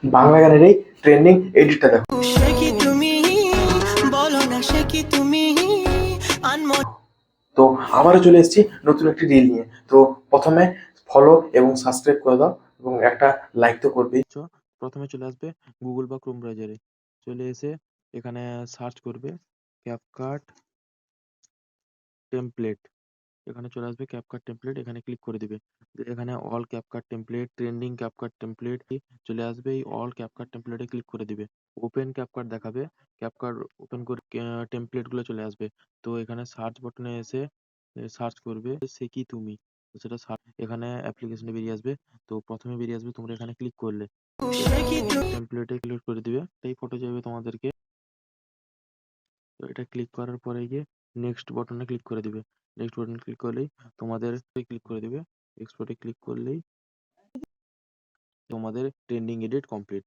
বাংলা গানের এই ট্রেন্ডিং এডিটটা দেখো। সে কি তুমি, বলো না সে কি তুমি, আনমনে। তো আবারও চলে এসেছি নতুন একটি রিল নিয়ে। তো প্রথমে ফলো এবং সাবস্ক্রাইব করে দাও এবং একটা লাইক তো করবেই। প্রথমে চলে আসবে গুগল বা ক্রোম ব্রাউজারে, চলে এসে এখানে সার্চ করবে ক্যাপকাট টেমপ্লেট। এখানে চলে আসবে ক্যাপকাট টেমপ্লেট, এখানে ক্লিক করে দিবে। এখানে all CapCut template, trending CapCut template চলে আসবে। এই অল ক্যাপকাট টেমপ্লেটে ক্লিক করে দিবে। ওপেন ক্যাপকাট দেখাবে, ক্যাপকাট ওপেন করে টেমপ্লেট গুলো চলে আসবে। তো এখানে সার্চ বাটনে এসে সার্চ করবে সে কি তুমি, তো সেটা এখানে অ্যাপ্লিকেশনে বেরিয়ে আসবে। তো প্রথমে বেরিয়ে আসবে, তোমরা এখানে ক্লিক করলে টেমপ্লেটে ক্লিক করে দিবে, এই ফটো যাবে তোমাদেরকে। তো এটা ক্লিক করার পরে গিয়ে নেক্সট বাটনে ক্লিক করে দিবে। নেক্সট বাটনে ক্লিক করলেই তোমাদের ক্লিক করে দিবে। এক্সপোর্টে ক্লিক করলেই তোমাদের ট্রেন্ডিং এডিট কমপ্লিট।